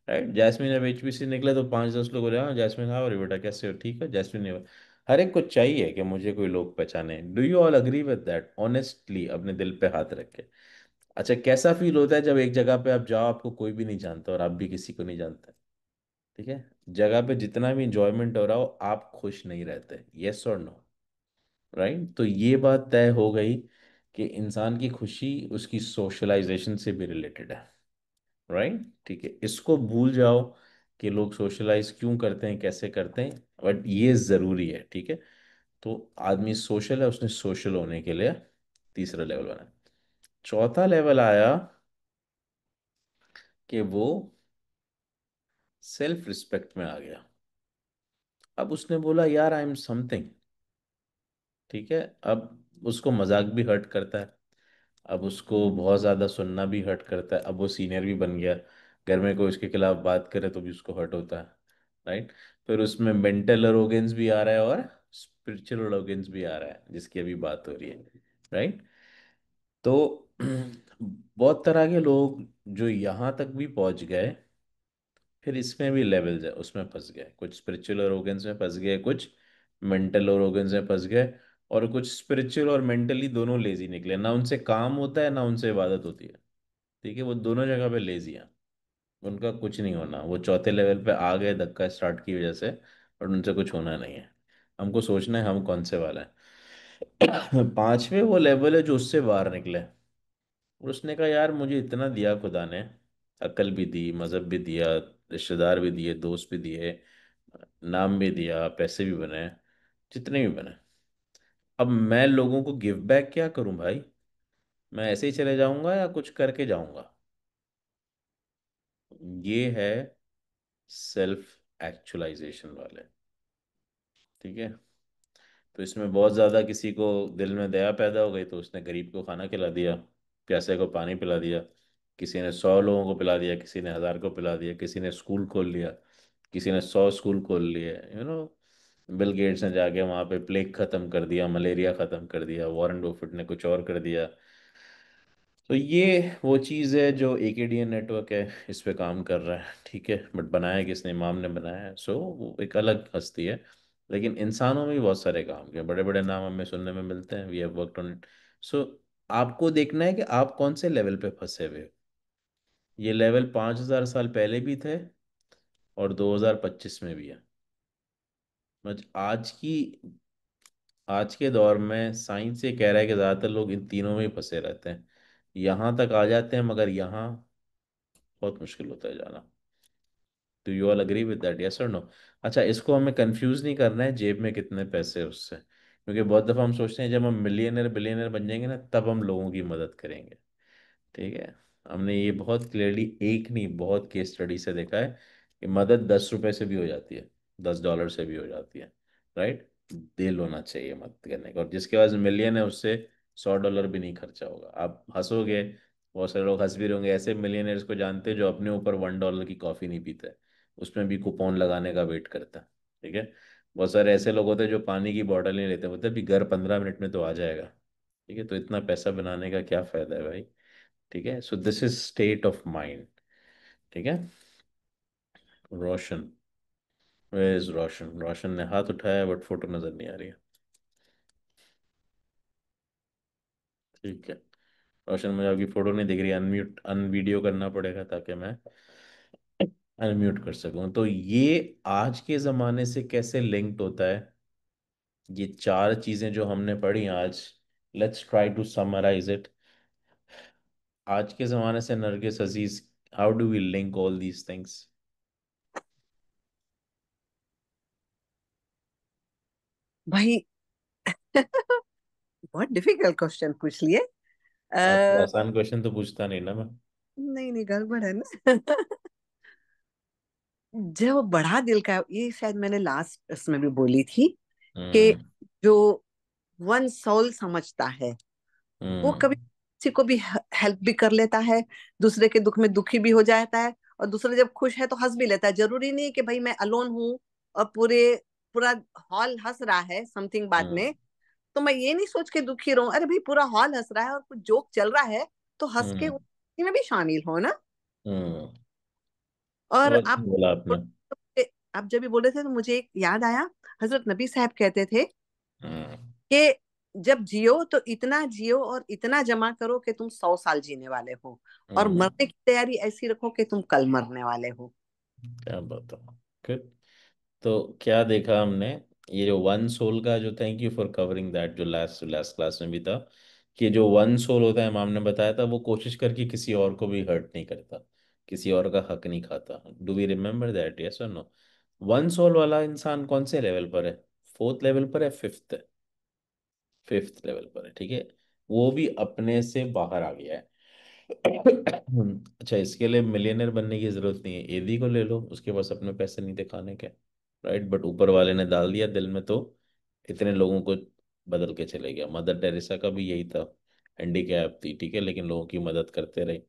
Speaker 1: राइट। जैस्मिन जब एचपीसी निकले तो 5 10 लोग बोले हाँ जैस्मिन, हाँ अरे बेटा कैसे हो, ठीक है जैस्मिन नहीं। हर एक को चाहिए कि मुझे कोई लोग पहचाने। Do you all agree with that? Honestly अपने दिल पे हाथ रख के। अच्छा कैसा फील होता है जब एक जगह पे आप जाओ, आपको कोई भी नहीं जानता और आप भी किसी को नहीं जानते, ठीक है। जगह पे जितना भी इंजॉयमेंट हो रहा हो, आप खुश नहीं रहते, यस और नो, राइट। तो ये बात तय हो गई कि इंसान की खुशी उसकी सोशलाइजेशन से भी रिलेटेड है, राइट, ठीक है। इसको भूल जाओ कि लोग सोशलाइज क्यों करते हैं, कैसे करते हैं, बट ये ज़रूरी है, ठीक है। तो आदमी सोशल है, उसने सोशल होने के लिए तीसरा लेवल बना। चौथा लेवल आया कि वो सेल्फ रिस्पेक्ट में आ गया। अब उसने बोला यार आई एम समथिंग, ठीक है। अब उसको मजाक भी हर्ट करता है, अब उसको बहुत ज़्यादा सुनना भी हर्ट करता है, अब वो सीनियर भी बन गया, घर में कोई उसके खिलाफ बात करे तो भी उसको हर्ट होता है, राइट। फिर उसमें मेंटल अरोगेंस भी आ रहा है और स्पिरिचुअल अरोगेंस भी आ रहा है, जिसकी अभी बात हो रही है। राइट। तो बहुत तरह के लोग जो यहाँ तक भी पहुँच गए, फिर इसमें भी लेवल्स है, उसमें फंस गए, कुछ स्पिरिचुअल ऑर्गन्स में फंस गए, कुछ मेंटल ऑर्गन्स में फंस गए, और कुछ स्पिरिचुअल और मेंटली दोनों लेजी निकले, ना उनसे काम होता है ना उनसे इबादत होती है। ठीक है, वो दोनों जगह पे लेजी हैं, उनका कुछ नहीं होना, वो चौथे लेवल पे आ गए धक्का स्टार्ट की वजह से, और उनसे कुछ होना नहीं है। हमको सोचना है हम कौन से वाला है। पांचवे वो लेवल है जो उससे बाहर निकले, और उसने कहा यार मुझे इतना दिया खुदा ने, अकल भी दी, मज़हब भी दिया, रिश्तेदार भी दिए, दोस्त भी दिए, नाम भी दिया, पैसे भी बने, जितने भी बने, अब मैं लोगों को गिव बैक क्या करूं भाई? मैं ऐसे ही चले जाऊंगा या कुछ करके जाऊंगा? ये है सेल्फ एक्चुअलाइजेशन वाले। ठीक है, तो इसमें बहुत ज़्यादा किसी को दिल में दया पैदा हो गई तो उसने गरीब को खाना खिला दिया, प्यासे को पानी पिला दिया, किसी ने 100 लोगों को पिला दिया, किसी ने 1000 को पिला दिया, किसी ने स्कूल खोल लिया, किसी ने 100 स्कूल खोल लिए, बिल गेट्स ने जाके वहाँ पे प्लेग ख़त्म कर दिया, मलेरिया ख़त्म कर दिया, वॉरेन बफेट ने कुछ और कर दिया। तो ये वो चीज़ है जो एकेडीएन नेटवर्क है, इस पे काम कर रहा है। ठीक है, बट बनाया किसने? इमाम ने बनाया है, सो वो एक अलग हस्ती है। लेकिन इंसानों में भी बहुत सारे काम के बड़े बड़े नाम हमें सुनने में मिलते हैं, we have worked on it. So आपको देखना है कि आप कौन से लेवल पे फंसे हुए हो। ये लेवल 5000 साल पहले भी थे और 2025 में भी है। बस आज के दौर में साइंस ये कह रहा है कि ज़्यादातर लोग इन तीनों में ही फंसे रहते हैं, यहाँ तक आ जाते हैं मगर यहाँ बहुत मुश्किल होता है जाना। Do you all agree with that, yes और नो? अच्छा, इसको हमें कंफ्यूज नहीं करना है जेब में कितने पैसे हैं उससे, क्योंकि बहुत दफ़ा हम सोचते हैं जब हम मिलियनर बिलियनर बन जाएंगे ना तब हम लोगों की मदद करेंगे। ठीक है, हमने ये बहुत क्लियरली एक नहीं बहुत केस स्टडी से देखा है कि मदद 10 रुपए से भी हो जाती है, $10 से भी हो जाती है। राइट, दिल होना चाहिए मदद करने का, और जिसके पास मिलियन है उससे $100 भी नहीं खर्चा होगा। आप हंसोगे, बहुत सारे लोग हंस भी रहे होंगे, ऐसे मिलियनर्स को जानते हैं जो अपने ऊपर $1 की कॉफ़ी नहीं पीते, उसमें भी कूपन लगाने का वेट करता है। ठीक है, बहुत सारे ऐसे लोग होते हैं जो पानी की बॉटल नहीं लेते, मतलब भी घर 15 मिनट में तो आ जाएगा। ठीक है, तो इतना पैसा बनाने का क्या फ़ायदा है भाई? ठीक है, so this is state of mind. ठीक है, रोशन, वेयर इज रोशन? रोशन ने हाथ उठाया बट फोटो नजर नहीं आ रही है। ठीक है, रोशन मुझे आपकी फोटो नहीं दिख रही, अनम्यूट अनवीडियो करना पड़ेगा ताकि मैं अनम्यूट कर सकूं। तो ये आज के ज़माने से कैसे लिंक्ड होता है? ये चार चीज़ें जो हमने पढ़ी आज, let's try to summarise it. आज के ज़माने से Nargis Aziz, how do we link all these things?
Speaker 3: भाई बहुत डिफिकल्ट क्वेश्चन पूछ लिए।
Speaker 1: आपको
Speaker 3: अ,
Speaker 1: आसान क्वेश्चन तो पूछता नहीं ना मैं।
Speaker 3: नहीं नहीं, गड़बड़ है ना। जो बड़ा दिल का, ये शायद मैंने लास्ट उसमें भी बोली थी कि
Speaker 1: हम्म।
Speaker 3: जो वन सोल समझता है वो कभी
Speaker 1: हम्म।
Speaker 3: किसी को भी हेल्प भी कर लेता है, दूसरे के दुख में दुखी भी हो जाता है, और दूसरे जब खुश है तो हंस भी लेता है। जरूरी नहीं कि भाई मैं अलोन हूँ और पूरा हॉल हंस रहा है समथिंग बाद
Speaker 1: हम्म।
Speaker 3: में, तो मैं ये नहीं सोच के दुखी रहूं, अरे भाई पूरा हॉल हंस रहा है और कुछ जोक चल रहा है तो हंस के
Speaker 1: हम्म।
Speaker 3: उसी में भी शामिल हो ना।
Speaker 1: हम्म।
Speaker 3: और
Speaker 1: बहुत सही बोला आपने।
Speaker 3: आप जब भी बोल रहे थे तो मुझे एक याद आया, हजरत नबी साहब कहते थे
Speaker 1: हम्म।
Speaker 3: कि जब जियो तो इतना जियो और इतना जमा करो कि तुम 100 साल जीने वाले हो, और
Speaker 1: हम्म।
Speaker 3: मरने की तैयारी ऐसी रखो कि तुम कल मरने वाले हो।
Speaker 1: क्या बात है, गुड। तो क्या देखा हमने? ये जो वन सोल का जो, thank you for covering that, जो लास्ट लास्ट क्लास में भी था, कि जो वन सोल होता है, इमाम ने बताया था, वो कोशिश करके किसी और को भी हर्ट नहीं करता, किसी और का हक नहीं खाता। Do we remember that, yes और नो? वन सोल वाला इंसान कौन से लेवल पर है? फोर्थ लेवल पर है, फिफ्थ है? फिफ्थ लेवल पर है। ठीक है, वो भी अपने से बाहर आ गया है। अच्छा, इसके लिए मिलियनर बनने की जरूरत नहीं है, एदी को ले लो, उसके पास अपने पैसे नहीं थे खाने के। राइट, बट ऊपर वाले ने डाल दिया दिल में, तो इतने लोगों को बदल के चले गया। मदर टेरेसा का भी यही था, हैंडीकैप थी, ठीक है, लेकिन लोगों की मदद करते रहे।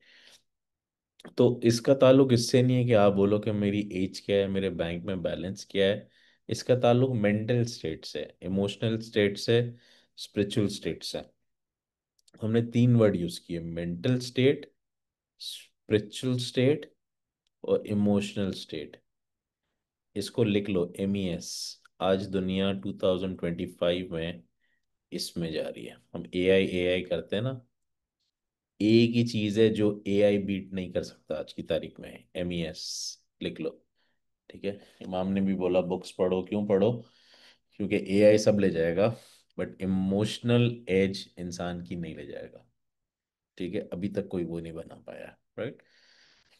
Speaker 1: तो इसका ताल्लुक इससे नहीं है कि आप बोलो कि मेरी एज क्या है, मेरे बैंक में बैलेंस क्या है। इसका ताल्लुक मेंटल स्टेट से, इमोशनल स्टेट से, स्पिरिचुअल स्टेट से। हमने तीन वर्ड यूज किए, मेंटल स्टेट, स्पिरिचुअल स्टेट और इमोशनल स्टेट। इसको लिख लो, MES। आज दुनिया 2025 में इसमें जा रही है। हम एआई एआई करते हैं ना, एक ही चीज है जो एआई बीट नहीं कर सकता आज की तारीख में, MES। लिख लो, ठीक है। इमाम ने भी बोला बुक्स पढ़ो, क्यों पढ़ो? क्योंकि एआई सब ले जाएगा, बट इमोशनल एज इंसान की नहीं ले जाएगा, ठीक है। अभी तक कोई वो नहीं बना पाया, राइट?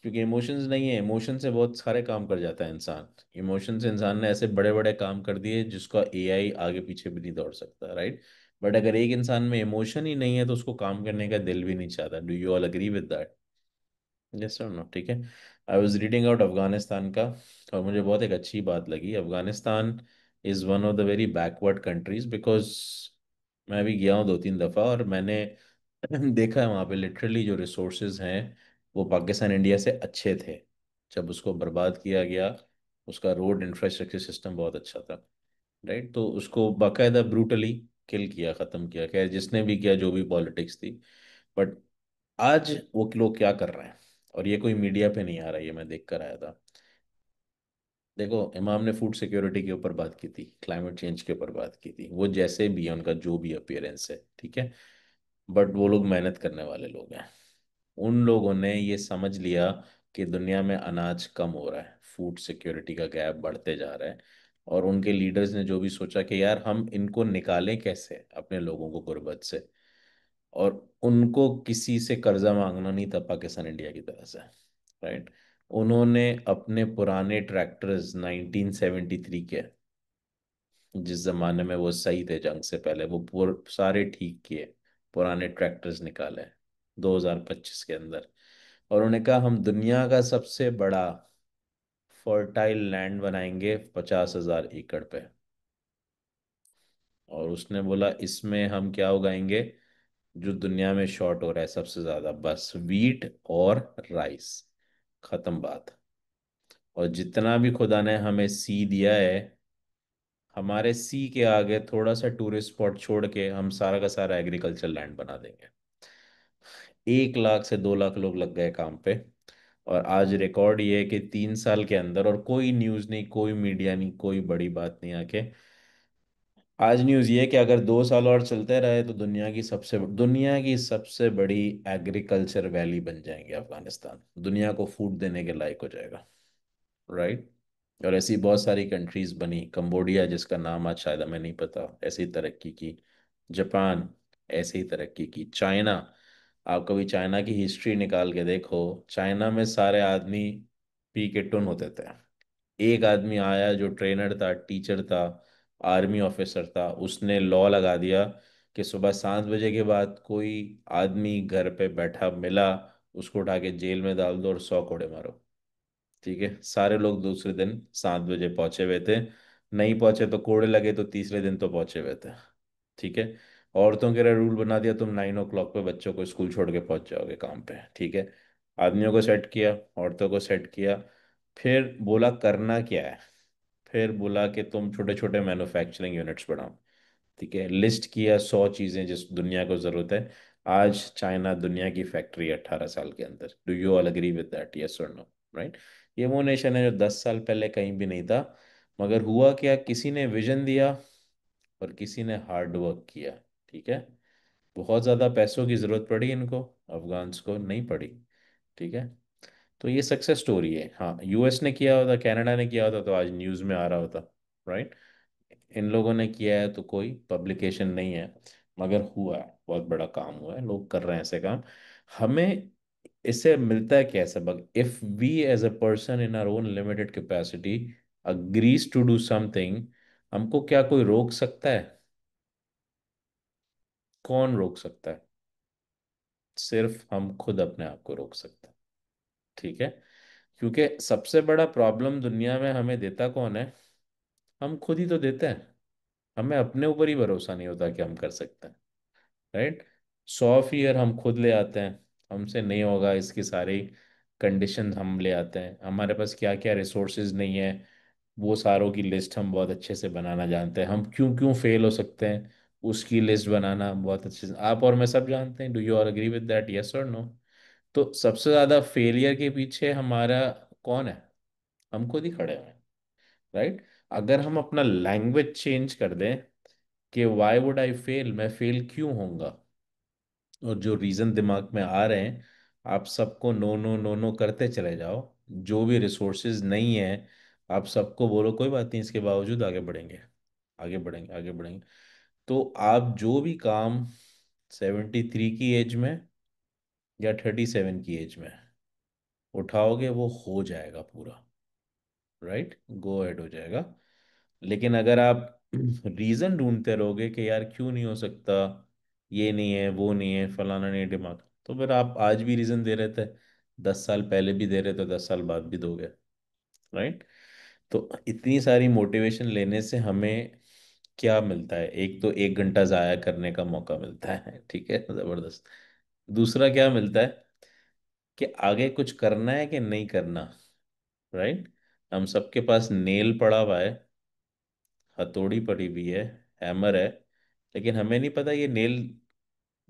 Speaker 1: क्योंकि इमोशंस नहीं है, इमोशन से बहुत सारे काम कर जाता है इंसान। इमोशन से इंसान ने ऐसे बड़े बड़े काम कर दिए जिसका एआई आगे पीछे भी नहीं दौड़ सकता, राइट? बट अगर एक इंसान में इमोशन ही नहीं है तो उसको काम करने का दिल भी नहीं चाहता। Do you all agree with that? Yes और नो? ठीक है। I was reading out Afghanistan का, और मुझे बहुत एक अच्छी बात लगी। Afghanistan is one of the very backward countries, because मैं भी गया हूँ 2-3 दफ़ा, और मैंने देखा है वहाँ पे लिटरली जो रिसोर्सेज हैं वो पाकिस्तान इंडिया से अच्छे थे। जब उसको बर्बाद किया गया, उसका रोड इंफ्रास्ट्रक्चर सिस्टम बहुत अच्छा था, राइट? तो उसको बाकायदा ब्रूटली किल किया, ख़त्म किया। खैर जिसने भी किया, जो भी पॉलिटिक्स थी, बट आज वो लोग क्या कर रहे हैं, और ये कोई मीडिया पे नहीं आ रहा, ये मैं देख कर आया था। देखो, इमाम ने फूड सिक्योरिटी के ऊपर बात की थी, क्लाइमेट चेंज के ऊपर बात की थी, वो जैसे भी है उनका जो भी अपियरेंस है, ठीक है, बट वो लोग मेहनत करने वाले लोग हैं। उन लोगों ने ये समझ लिया कि दुनिया में अनाज कम हो रहा है, फूड सिक्योरिटी का गैप बढ़ते जा रहा है, और उनके लीडर्स ने जो भी सोचा कि यार हम इनको निकालें कैसे अपने लोगों को गुर्बत से, और उनको किसी से कर्जा मांगना नहीं था पाकिस्तान इंडिया की तरह से, राइट? उन्होंने अपने पुराने ट्रैक्टर्स 1973 के, जिस जमाने में वो सही थे जंग से पहले, वो सारे ठीक किए, पुराने ट्रैक्टर्स निकाले 2025 के अंदर, और उन्होंने कहा हम दुनिया का सबसे बड़ा फर्टाइल लैंड बनाएंगे 50,000 एकड़ पे। और उसने बोला इसमें हम क्या उगाएंगे जो दुनिया में शॉर्ट हो रहा है सबसे ज्यादा, बस वीट और राइस, खत्म बात। और जितना भी खुदा ने हमें सी दिया है, हमारे सी के आगे थोड़ा सा टूरिस्ट स्पॉट छोड़ के हम सारा का सारा एग्रीकल्चर लैंड बना देंगे। 1 लाख से 2 लाख लोग लग गए काम पे, और आज रिकॉर्ड ये है कि 3 साल के अंदर, और कोई न्यूज़ नहीं, कोई मीडिया नहीं, कोई बड़ी बात नहीं आके, आज न्यूज़ ये है कि अगर 2 साल और चलते रहे तो दुनिया की सबसे बड़ी एग्रीकल्चर वैली बन जाएंगे अफगानिस्तान, दुनिया को फूड देने के लायक हो जाएगा, राइट? और ऐसी बहुत सारी कंट्रीज बनी, कंबोडिया जिसका नाम आज शायद हमें नहीं पता, ऐसे ही तरक्की की। जापान ऐसे ही तरक्की की। चाइना, आप कभी चाइना की हिस्ट्री निकाल के देखो, चाइना में सारे आदमी पी के टुन होते थे। एक आदमी आया जो ट्रेनर था, टीचर था, आर्मी ऑफिसर था, उसने लॉ लगा दिया कि सुबह 7 बजे के बाद कोई आदमी घर पे बैठा मिला, उसको उठा के जेल में डाल दो और 100 कोड़े मारो, ठीक है। सारे लोग दूसरे दिन 7 बजे पहुंचे हुए थे, नहीं पहुंचे तो कोड़े लगे, तो तीसरे दिन तो पहुंचे हुए थे, ठीक है। औरतों के लिए रूल बना दिया, तुम 9 o'clock पे बच्चों को स्कूल छोड़ के पहुंच जाओगे काम पे, ठीक है। आदमियों को सेट किया, औरतों को सेट किया, फिर बोला करना क्या है, फिर बोला कि तुम छोटे छोटे मैन्युफैक्चरिंग यूनिट्स बढ़ाओ, ठीक है। लिस्ट किया 100 चीज़ें जिस दुनिया को ज़रूरत है। आज चाइना दुनिया की फैक्ट्री है 18 साल के अंदर। Do you all agree with that, yes और नो? राइट? ये वो नेशन है जो 10 साल पहले कहीं भी नहीं था, मगर हुआ क्या, किसी ने विजन दिया और किसी ने हार्ड वर्क किया, ठीक है। बहुत ज़्यादा पैसों की ज़रूरत पड़ी इनको, अफगान्स को नहीं पड़ी, ठीक है। तो ये सक्सेस स्टोरी है। हाँ, यूएस ने किया होता, कनाडा ने किया होता तो आज न्यूज़ में आ रहा होता, राइट? इन लोगों ने किया है तो कोई पब्लिकेशन नहीं है, मगर हुआ है, बहुत बड़ा काम हुआ है, लोग कर रहे हैं ऐसे काम। हमें इससे मिलता है क्या सबक? If we as a person in our own limited capacity agrees to do something, हमको क्या कोई रोक सकता है? कौन रोक सकता है? सिर्फ हम खुद अपने आप को रोक सकते हैं, ठीक है। क्योंकि सबसे बड़ा प्रॉब्लम दुनिया में हमें देता कौन है? हम खुद ही तो देते हैं। हमें अपने ऊपर ही भरोसा नहीं होता कि हम कर सकते हैं, राइट? 100 फियर हम खुद ले आते हैं, हमसे नहीं होगा, इसकी सारी कंडीशन हम ले आते हैं, हमारे पास क्या क्या रिसोर्सेज नहीं है वो सारों की लिस्ट हम बहुत अच्छे से बनाना जानते हैं, हम क्यों क्यों फेल हो सकते हैं उसकी लिस्ट बनाना बहुत अच्छे से आप और मैं सब जानते हैं। Do you all agree with that, yes और नो? तो सबसे ज़्यादा फेलियर के पीछे हमारा कौन है? हम खुद ही खड़े हैं, राइट? अगर हम अपना लैंग्वेज चेंज कर दें कि वाई वुड आई फेल, मैं फेल क्यों होऊंगा, और जो रीज़न दिमाग में आ रहे हैं आप सबको नो नो नो नो करते चले जाओ। जो भी रिसोर्सेज नहीं है आप सबको बोलो कोई बात नहीं, इसके बावजूद आगे बढ़ेंगे, आगे बढ़ेंगे, आगे बढ़ेंगे। तो आप जो भी काम 73 की एज में या 37 की एज में उठाओगे वो हो जाएगा पूरा, राइट? गो एड हो जाएगा। लेकिन अगर आप रीज़न ढूंढते रहोगे कि यार क्यों नहीं हो सकता, ये नहीं है, वो नहीं है, फलाना नहीं, दिमाग, तो फिर आप आज भी रीज़न दे रहे थे, 10 साल पहले भी दे रहे थे, 10 साल बाद भी दोगे, राइट? तो इतनी सारी मोटिवेशन लेने से हमें क्या मिलता है? एक तो 1 घंटा ज़ाया करने का मौका मिलता है, ठीक है, ज़बरदस्त। दूसरा क्या मिलता है कि आगे कुछ करना है कि नहीं करना, राइट? हम सबके पास नेल पड़ा हुआ है, हथौड़ी पड़ी हुई है, हैमर है, लेकिन हमें नहीं पता ये नेल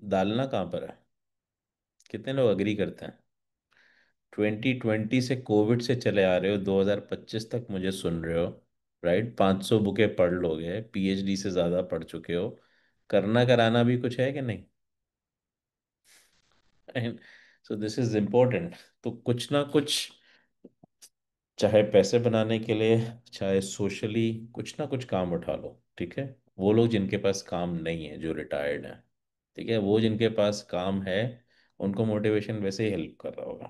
Speaker 1: डालना कहाँ पर है। कितने लोग अग्री करते हैं? 2020 से कोविड से चले आ रहे हो, 2025 तक मुझे सुन रहे हो, राइट? 500 बुकें पढ़ लोगे, पीएचडी से ज़्यादा पढ़ चुके हो, करना कराना भी कुछ है कि नहीं? So this is important. तो कुछ ना कुछ, चाहे पैसे बनाने के लिए, चाहे सोशली, कुछ ना कुछ काम उठा लो, ठीक है? वो लोग जिनके पास काम नहीं है, जो रिटायर्ड है, ठीक है, वो जिनके पास काम है उनको मोटिवेशन वैसे ही हेल्प कर रहा होगा,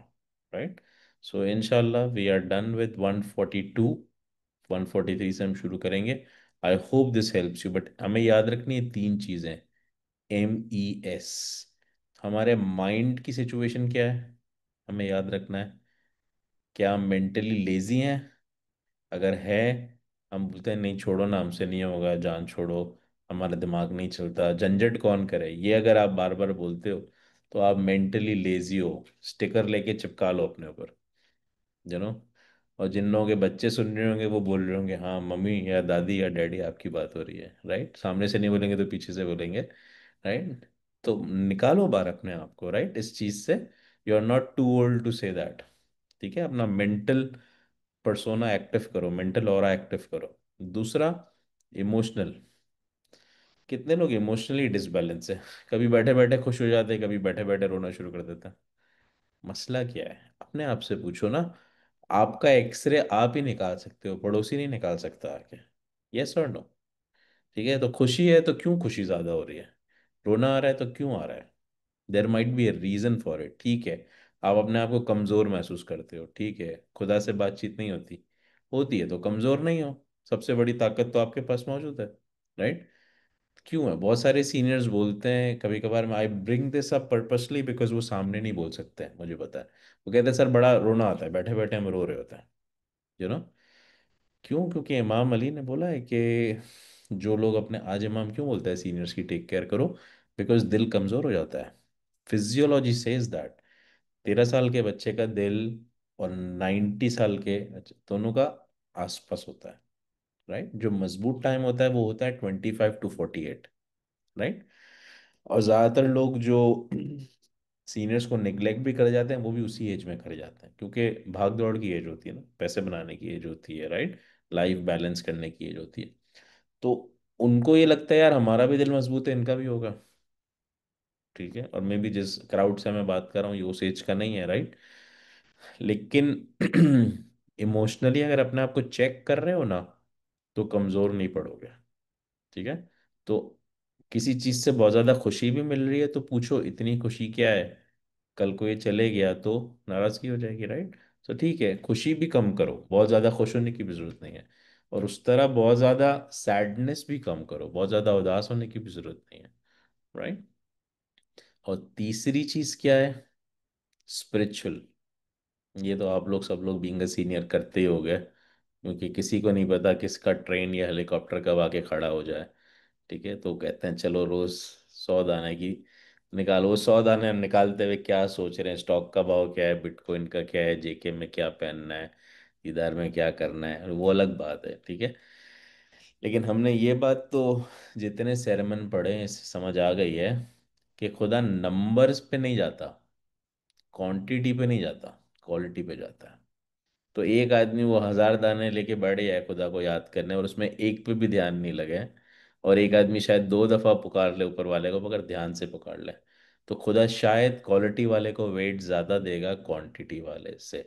Speaker 1: राइट? सो इंशाल्लाह वी आर डन विद 142, 143 से हम शुरू करेंगे। I hope this helps you, but हमें याद रखनी है 3 चीज़ें। MES, हमारे माइंड की सिचुएशन क्या है, हमें याद रखना है। क्या हम मेंटली लेजी हैं? अगर है, हम बोलते हैं नहीं छोड़ो ना, हमसे नहीं होगा, जान छोड़ो, हमारा दिमाग नहीं चलता, झंझट कौन करे, ये अगर आप बार बार बोलते हो तो आप मेंटली लेजी हो। स्टिकर लेके चिपका लो अपने ऊपर, नो। और जिन लोगों के बच्चे सुन रहे होंगे वो बोल रहे होंगे हाँ मम्मी या दादी या डैडी आपकी बात हो रही है, राइट? सामने से नहीं बोलेंगे तो पीछे से बोलेंगे, राइट? तो निकालो बाहर अपने आप को, राइट, इस चीज से। You are not too old to say that, ठीक है? अपना मेंटल पर्सोना एक्टिव करो, मेंटल ऑरा एक्टिव करो। दूसरा, इमोशनल। कितने लोग इमोशनली डिसबैलेंस है? कभी बैठे बैठे खुश हो जाते हैं, कभी बैठे बैठे रोना शुरू कर देते हैं। मसला क्या है? अपने आप से पूछो ना। आपका एक्सरे आप ही निकाल सकते हो, पड़ोसी नहीं निकाल सकता आके। यस और नो? ठीक है, तो खुशी है तो क्यों खुशी ज्यादा हो रही है? रोना आ रहा है तो क्यों आ रहा है? There might be a reason for it, ठीक है? आप अपने आप को कमजोर महसूस करते हो, ठीक है, खुदा से बातचीत नहीं होती, होती है तो कमजोर नहीं हो, सबसे बड़ी ताकत तो आपके पास मौजूद है, राइट? क्यों है? बहुत सारे सीनियर्स बोलते हैं, कभी कभार मैं I bring this up purposely because वो सामने नहीं बोल सकते हैं, मुझे पता है। वो कहते हैं सर बड़ा रोना आता है, बैठे बैठे हम रो रहे होते हैं, नो। क्यों? क्योंकि इमाम अली ने बोला है कि जो लोग अपने, आज इमाम क्यों बोलता है सीनियर्स की टेक केयर करो? बिकॉज दिल कमजोर हो जाता है। फिजियोलॉजी सेज दैट 13 साल के बच्चे का दिल और 90 साल के दोनों का आसपास होता है, राइट? जो मजबूत टाइम होता है वो होता है 25 to 48, राइट? और ज़्यादातर लोग जो सीनियर्स को निग्लेक्ट भी कर जाते हैं वो भी उसी एज में कर जाते हैं, क्योंकि भाग दौड़ की एज होती है ना, पैसे बनाने की एज होती है, राइट? लाइफ बैलेंस करने की एज होती है। तो उनको ये लगता है यार हमारा भी दिल मजबूत है, इनका भी होगा, ठीक है? और मैं भी जिस क्राउड से मैं बात कर रहा हूँ ये उस एज का नहीं है, राइट? लेकिन इमोशनली अगर अपने आप को चेक कर रहे हो ना तो कमज़ोर नहीं पड़ोगे, ठीक है? तो किसी चीज़ से बहुत ज़्यादा खुशी भी मिल रही है तो पूछो इतनी खुशी क्या है? कल को ये चले गया तो नाराज़गी हो जाएगी, राइट? तो ठीक है, खुशी भी कम करो, बहुत ज़्यादा खुश होने की भी ज़रूरत नहीं है। और उस तरह बहुत ज़्यादा सैडनेस भी कम करो, बहुत ज़्यादा उदास होने की भी ज़रूरत नहीं है, राइट? और तीसरी चीज़ क्या है? स्पिरिचुअल। ये तो आप लोग सब लोग बीइंग अ सीनियर करते ही हो गए, क्योंकि किसी को नहीं पता किसका ट्रेन या हेलीकॉप्टर कब आके खड़ा हो जाए, ठीक है? तो कहते हैं चलो रोज 100 दाने की निकालो। वो 100 दाने निकालते हुए क्या सोच रहे हैं? स्टॉक का भाव क्या है, बिटकॉइन का क्या है, जेके में क्या पहनना है, इधर में क्या करना है, वो अलग बात है, ठीक है? लेकिन हमने ये बात तो जितने सेरेमन पढ़े हैं इससे समझ आ गई है कि खुदा नंबर्स पे नहीं जाता, क्वांटिटी पे नहीं जाता, क्वालिटी पे जाता है। तो एक आदमी वो 1000 दाने लेके बैठ जाए खुदा को याद करने और उसमें एक पे भी ध्यान नहीं लगे, और एक आदमी शायद 2 दफा पुकार ले ऊपर वाले को मगर ध्यान से पुकार ले, तो खुदा शायद क्वालिटी वाले को वेट ज्यादा देगा क्वांटिटी वाले से।